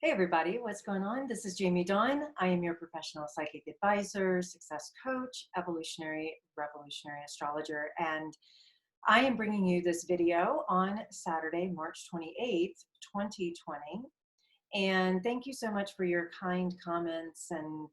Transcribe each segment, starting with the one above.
Hey everybody, what's going on? This is Jamie Dawn. I am your professional psychic advisor, success coach, evolutionary, revolutionary astrologer, and I am bringing you this video on Saturday, March 28th, 2020. And thank you so much for your kind comments and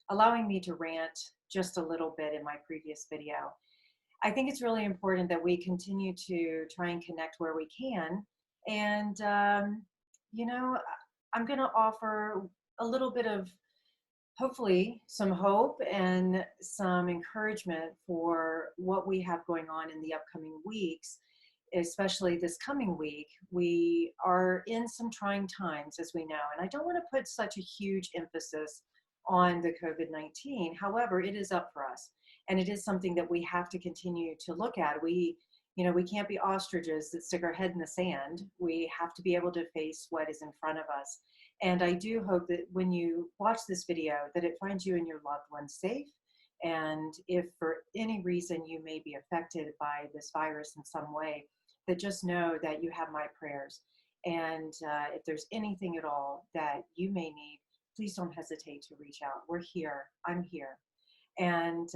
allowing me to rant just a little bit in my previous video. I think it's really important that we continue to try and connect where we can. And, you know, I'm going to offer a little bit of hopefully some hope and some encouragement for what we have going on in the upcoming weeks, especially this coming week. We are in some trying times, as we know, and I don't want to put such a huge emphasis on the COVID-19. However, it is up for us, and it is something that we have to continue to look at. We can't be ostriches that stick our head in the sand. We have to be able to face what is in front of us. And I do hope that when you watch this video, that it finds you and your loved ones safe. And if for any reason you may be affected by this virus in some way, that just know that you have my prayers. And if there's anything at all that you may need, please don't hesitate to reach out. We're here. I'm here. And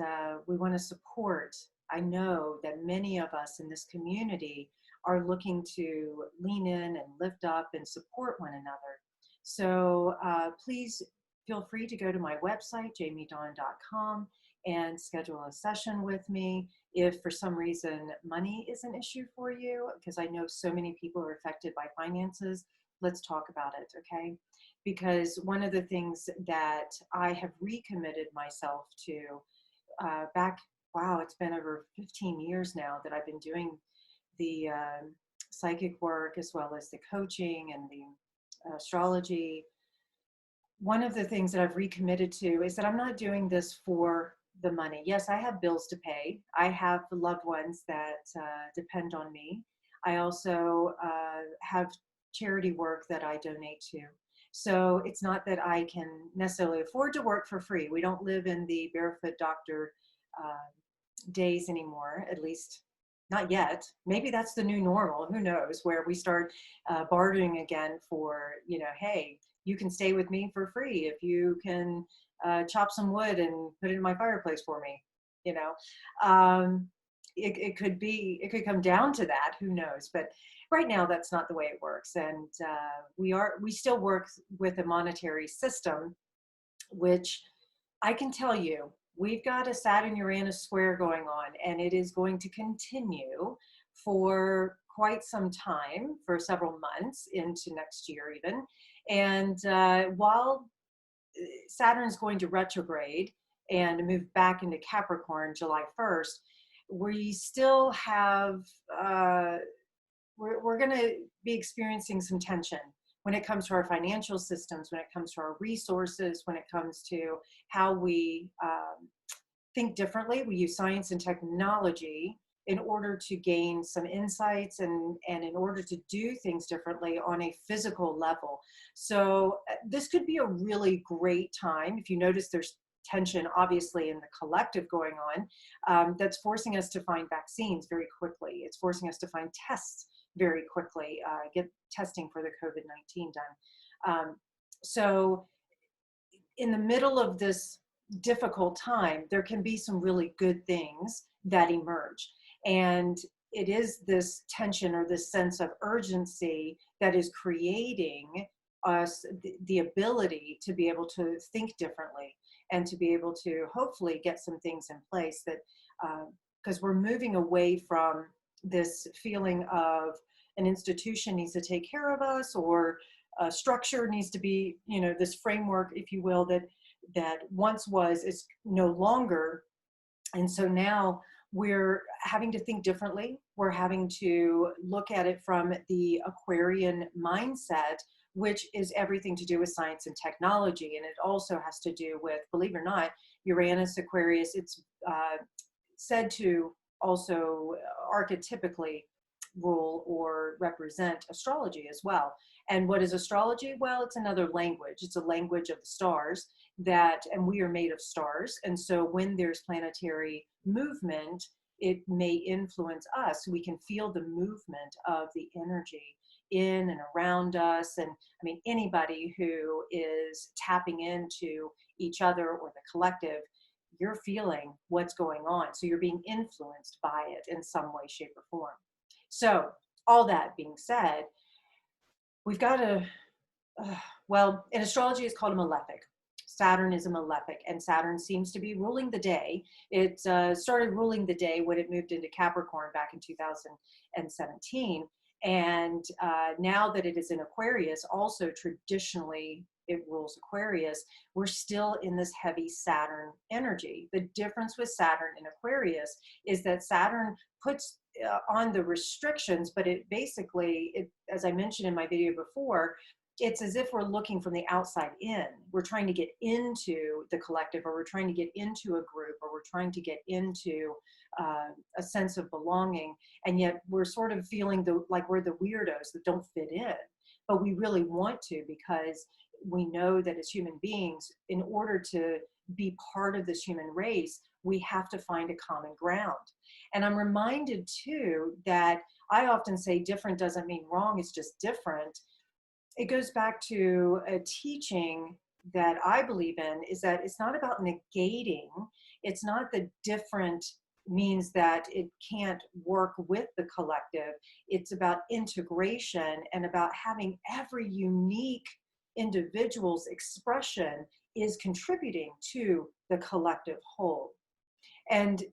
we want to support. I know that many of us in this community are looking to lean in and lift up and support one another. So please feel free to go to my website, jamiedawn.com, and schedule a session with me. If for some reason money is an issue for you, because I know so many people are affected by finances, let's talk about it, okay? Because one of the things that I have recommitted myself to wow, it's been over 15 years now that I've been doing the psychic work as well as the coaching and the astrology. One of the things that I've recommitted to is that I'm not doing this for the money. Yes, I have bills to pay. I have loved ones that depend on me. I also have charity work that I donate to. So it's not that I can necessarily afford to work for free. We don't live in the barefoot doctor days anymore, at least not yet. Maybe that's the new normal, who knows, where we start bartering again for, hey, you can stay with me for free if you can chop some wood and put it in my fireplace for me. It could come down to that, who knows, but right now that's not the way it works. And we still work with a monetary system, which I can tell you, we've got a Saturn-Uranus square going on, and it is going to continue for quite some time, for several months into next year even. And while Saturn is going to retrograde and move back into Capricorn July 1st, we still have, we're going to be experiencing some tension when it comes to our financial systems, when it comes to our resources, when it comes to how we think differently. We use science and technology in order to gain some insights and in order to do things differently on a physical level. So this could be a really great time. If you notice, there's tension obviously in the collective going on, that's forcing us to find vaccines very quickly. It's forcing us to find tests very quickly, get testing for the COVID-19 done. So in the middle of this difficult time, there can be some really good things that emerge. And it is this tension or this sense of urgency that is creating us the ability to be able to think differently and to be able to hopefully get some things in place that, because we're moving away from this feeling of an institution needs to take care of us, or a structure needs to be, this framework, if you will, that once was, is no longer. And so now we're having to think differently. We're having to look at it from the Aquarian mindset, which is everything to do with science and technology. And it also has to do with, believe it or not, Uranus, Aquarius. It's said to also archetypically rule or represent astrology as well. And what is astrology? Well, it's another language. It's a language of the stars and we are made of stars. And so when there's planetary movement, it may influence us. We can feel the movement of the energy in and around us. And I mean, anybody who is tapping into each other or the collective, you're feeling what's going on. So you're being influenced by it in some way, shape, or form. So all that being said, we've got to, well, in astrology, it's called a malefic. Saturn is a malefic, and Saturn seems to be ruling the day. It started ruling the day when it moved into Capricorn back in 2017. And now that it is in Aquarius, also traditionally it rules Aquarius, we're still in this heavy Saturn energy. The difference with Saturn in Aquarius is that Saturn puts on the restrictions, but it basically, as I mentioned in my video before, it's as if we're looking from the outside in. We're trying to get into the collective, or we're trying to get into a group, or we're trying to get into a sense of belonging. And yet we're sort of feeling like we're the weirdos that don't fit in. But we really want to, because we know that as human beings, in order to be part of this human race, we have to find a common ground. And I'm reminded too that I often say different doesn't mean wrong, it's just different. It goes back to a teaching that I believe in, is that it's not about negating. It's not the different means that it can't work with the collective. It's about integration and about having every unique individual's expression is contributing to the collective whole. And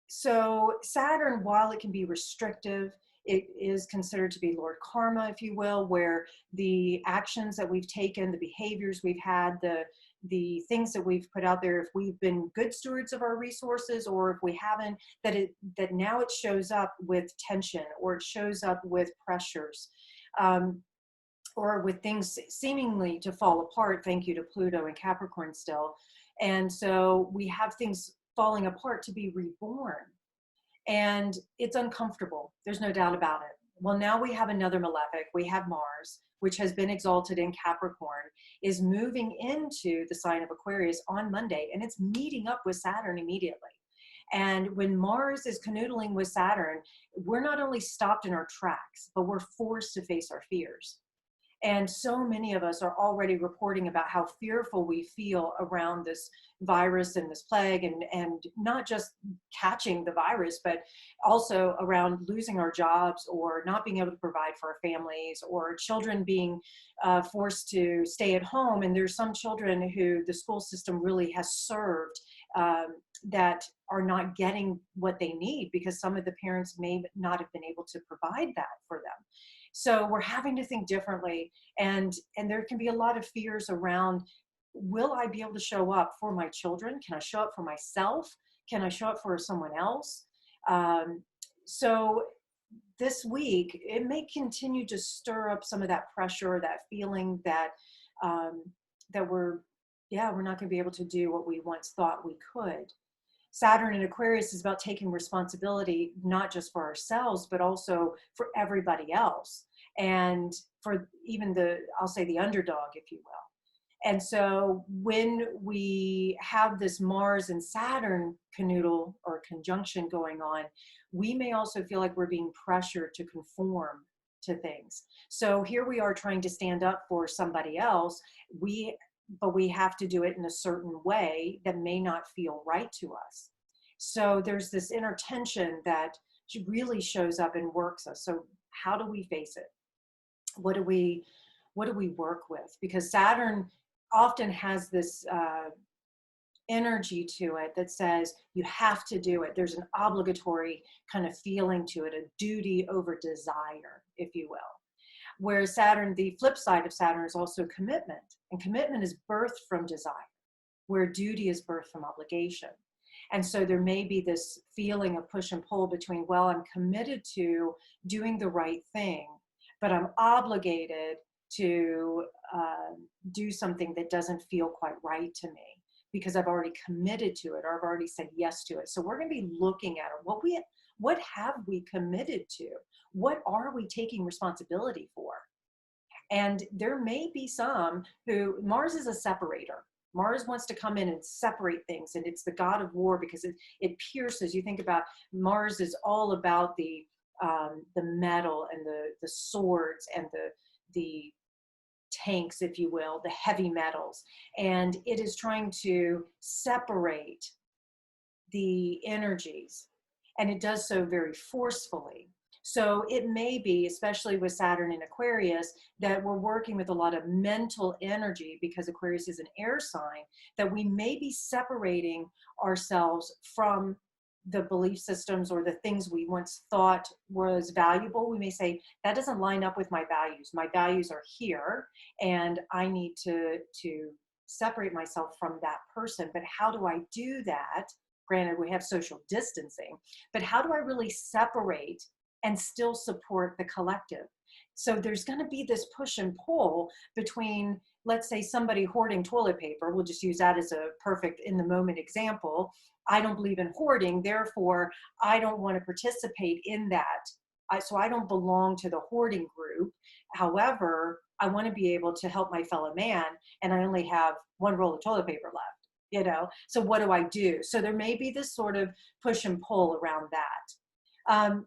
so Saturn, while it can be restrictive, it is considered to be Lord Karma, if you will, where the actions that we've taken, the behaviors we've had, the things that we've put out there, if we've been good stewards of our resources, or if we haven't, that now it shows up with tension, or it shows up with pressures, or with things seemingly to fall apart, thank you to Pluto and Capricorn still. And so we have things falling apart to be reborn. And it's uncomfortable. There's no doubt about it. Well, now we have another malefic. We have Mars, which has been exalted in Capricorn, is moving into the sign of Aquarius on Monday, and it's meeting up with Saturn immediately. And when Mars is canoodling with Saturn, we're not only stopped in our tracks, but we're forced to face our fears. And so many of us are already reporting about how fearful we feel around this virus and this plague, and not just catching the virus, but also around losing our jobs, or not being able to provide for our families, or children being forced to stay at home. And there's some children who the school system really has served that are not getting what they need, because some of the parents may not have been able to provide that for them. So we're having to think differently, and there can be a lot of fears around, will I be able to show up for my children? Can I show up for myself? Can I show up for someone else? So this week, it may continue to stir up some of that pressure, that feeling that that we're not going to be able to do what we once thought we could. Saturn in Aquarius is about taking responsibility, not just for ourselves, but also for everybody else. And for even I'll say the underdog, if you will. And so when we have this Mars and Saturn canoodle or conjunction going on, we may also feel like we're being pressured to conform to things. So here we are trying to stand up for somebody else, but we have to do it in a certain way that may not feel right to us. So there's this inner tension that really shows up and works us. So how do we face it? What do we work with? Because Saturn often has this energy to it that says you have to do it. There's an obligatory kind of feeling to it, a duty over desire, if you will. Whereas Saturn, the flip side of Saturn is also commitment. And commitment is birthed from desire, where duty is birthed from obligation. And so there may be this feeling of push and pull between, well, I'm committed to doing the right thing, but I'm obligated to do something that doesn't feel quite right to me because I've already committed to it, or I've already said yes to it. So we're going to be looking at it. What have we committed to? What are we taking responsibility for? And there may be some who, Mars is a separator. Mars wants to come in and separate things, and it's the god of war because it pierces. You think about Mars is all about the the metal and the swords and the tanks, if you will, the heavy metals. And it is trying to separate the energies, and it does so very forcefully. So it may be, especially with Saturn in Aquarius, that we're working with a lot of mental energy, because Aquarius is an air sign, that we may be separating ourselves from the belief systems or the things we once thought was valuable. We may say, that doesn't line up with my values. My values are here, and I need to separate myself from that person. But how do I do that? Granted, we have social distancing, but how do I really separate and still support the collective? So there's going to be this push and pull between, let's say, somebody hoarding toilet paper. We'll just use that as a perfect in the moment example. I don't believe in hoarding, therefore I don't want to participate in that. So I don't belong to the hoarding group. However, I want to be able to help my fellow man, and I only have one roll of toilet paper left. So what do I do? So there may be this sort of push and pull around that.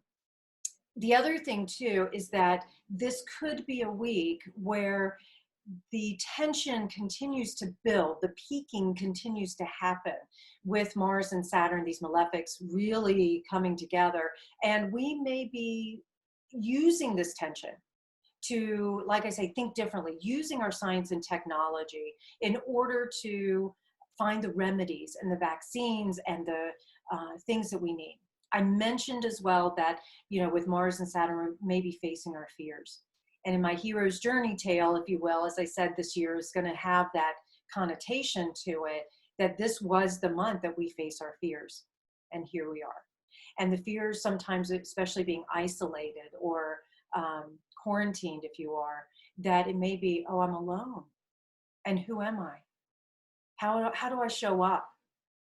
The other thing too is that this could be a week where the tension continues to build, the peaking continues to happen with Mars and Saturn, these malefics really coming together. And we may be using this tension to, like I say, think differently, using our science and technology in order to find the remedies and the vaccines and the things that we need. I mentioned as well that, with Mars and Saturn, we're maybe facing our fears. And in my hero's journey tale, if you will, as I said, this year is going to have that connotation to it, that this was the month that we face our fears. And here we are. And the fears sometimes, especially being isolated or quarantined, if you are, that it may be, oh, I'm alone. And who am I? How do I show up?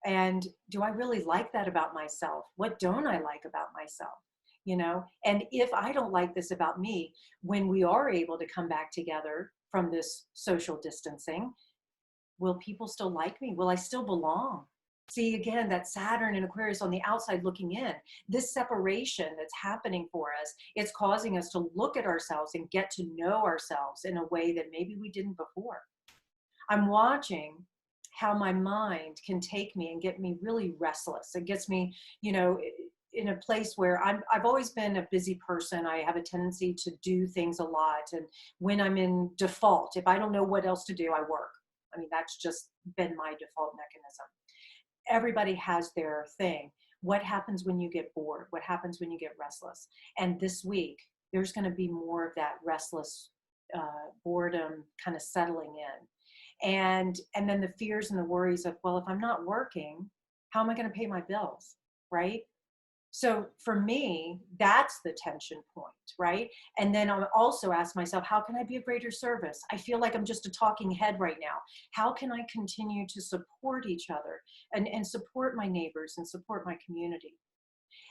And do I really like that about myself? What don't I like about myself? And if I don't like this about me, when we are able to come back together from this social distancing, will people still like me? Will I still belong? See, again, that Saturn and Aquarius on the outside looking in, this separation that's happening for us, it's causing us to look at ourselves and get to know ourselves in a way that maybe we didn't before. I'm watching how my mind can take me and get me really restless. It gets me, in a place where I've always been a busy person. I have a tendency to do things a lot. And when I'm in default, if I don't know what else to do, I work. I mean, that's just been my default mechanism. Everybody has their thing. What happens when you get bored? What happens when you get restless? And this week, there's going to be more of that restless boredom kind of settling in. And then the fears and the worries of, well, if I'm not working, how am I going to pay my bills? Right? So for me, that's the tension point, right? And then I'll also ask myself, how can I be of greater service? I feel like I'm just a talking head right now. How can I continue to support each other and support my neighbors and support my community?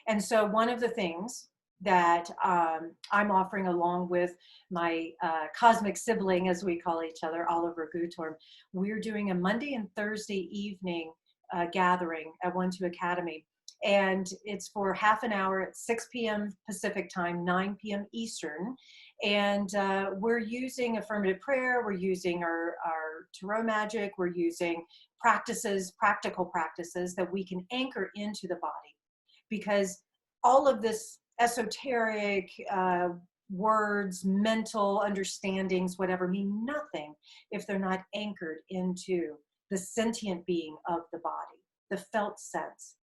And so one of the things that I'm offering, along with my cosmic sibling, as we call each other, Oliver Gutorm, we're doing a Monday and Thursday evening gathering at 1-2 Academy. And it's for half an hour at 6 p.m. Pacific time, 9 p.m. Eastern. And we're using affirmative prayer. We're using our tarot magic. We're using practical practices that we can anchor into the body. Because all of this esoteric words, mental understandings, whatever, mean nothing if they're not anchored into the sentient being of the body, the felt sense.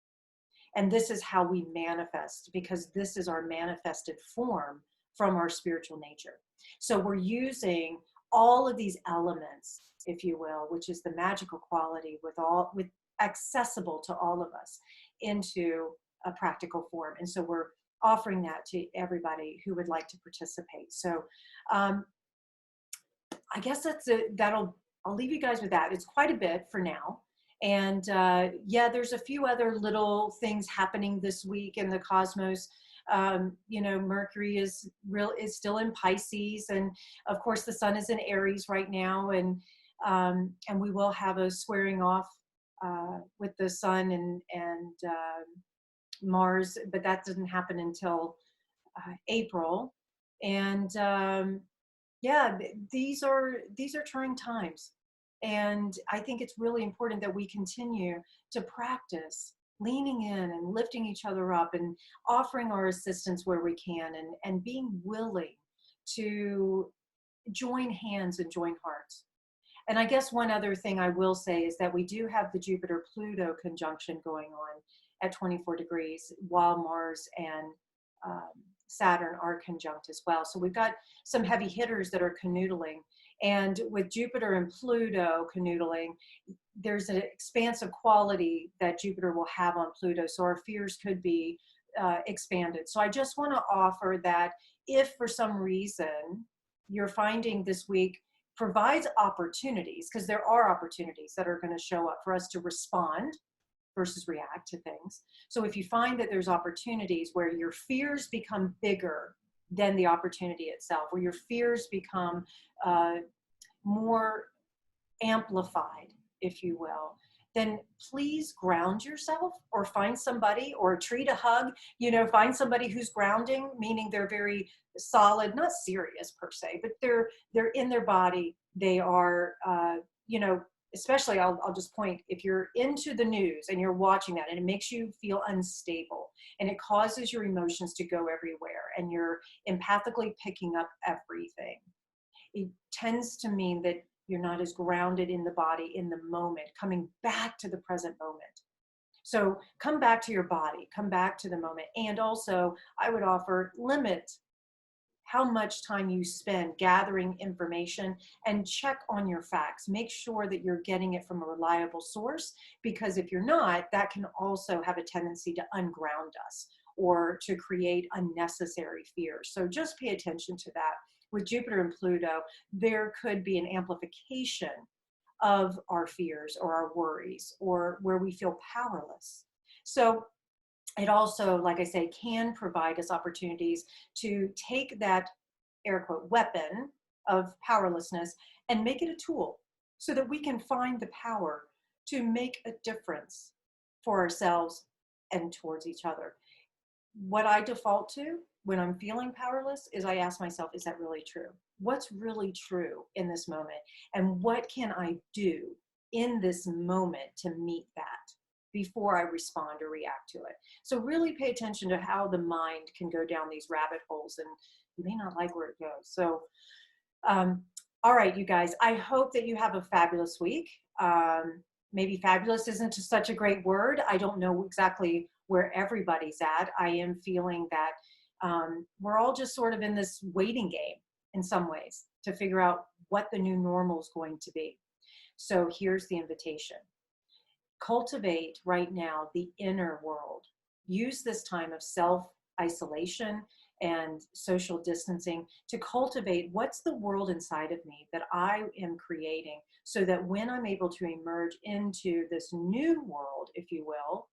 And this is how we manifest, because this is our manifested form from our spiritual nature. So we're using all of these elements, if you will, which is the magical quality with accessible to all of us, into a practical form. And so we're offering that to everybody who would like to participate. So I guess that's it. I'll leave you guys with that. It's quite a bit for now. And yeah, there's a few other little things happening this week in the cosmos. Mercury is still in Pisces, and of course the sun is in Aries right now, and we will have a squaring off with the sun and Mars, but that doesn't happen until April. And yeah, these are trying times. And I think it's really important that we continue to practice leaning in and lifting each other up and offering our assistance where we can, and being willing to join hands and join hearts. And I guess one other thing I will say is that we do have the Jupiter Pluto conjunction going on at 24 degrees, while Mars and um, Saturn are conjunct as well. So we've got some heavy hitters that are canoodling. And with Jupiter and Pluto canoodling, there's an expansive quality that Jupiter will have on Pluto. So our fears could be expanded. So I just want to offer that if for some reason you're finding this week provides opportunities, because there are opportunities that are going to show up for us to respond versus react to things. So if you find that there's opportunities where your fears become bigger than the opportunity itself, where your fears become more amplified, if you will, then please ground yourself, or find somebody, or treat a hug, find somebody who's grounding, meaning they're very solid, not serious per se, but they're in their body. They are, especially I'll just point, if you're into the news and you're watching that and it makes you feel unstable and it causes your emotions to go everywhere and you're empathically picking up everything, it tends to mean that you're not as grounded in the body in the moment, coming back to the present moment. So come back to your body, come back to the moment. And also, I would offer, limit how much time you spend gathering information, and check on your facts. Make sure that you're getting it from a reliable source, because if you're not, that can also have a tendency to unground us or to create unnecessary fear. So just pay attention to that. With Jupiter and Pluto, there could be an amplification of our fears or our worries, or where we feel powerless. So it also, like I say, can provide us opportunities to take that air quote weapon of powerlessness and make it a tool, so that we can find the power to make a difference for ourselves and towards each other. What I default to when I'm feeling powerless is I ask myself, is that really true? What's really true in this moment? And what can I do in this moment to meet that before I respond or react to it? So really pay attention to how the mind can go down these rabbit holes, and you may not like where it goes. So, all right, you guys, I hope that you have a fabulous week. Maybe fabulous isn't such a great word. I don't know exactly where everybody's at. I am feeling that we're all just sort of in this waiting game in some ways to figure out what the new normal is going to be. So here's the invitation. Cultivate right now the inner world. Use this time of self-isolation and social distancing to cultivate what's the world inside of me that I am creating, so that when I'm able to emerge into this new world, if you will,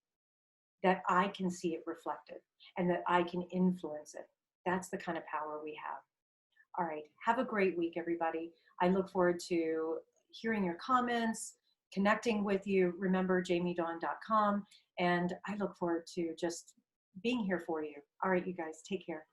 that I can see it reflected and that I can influence it. That's the kind of power we have. All right, have a great week, everybody. I look forward to hearing your comments, connecting with you. Remember, jamiedawn.com, and I look forward to just being here for you. All right, you guys, take care.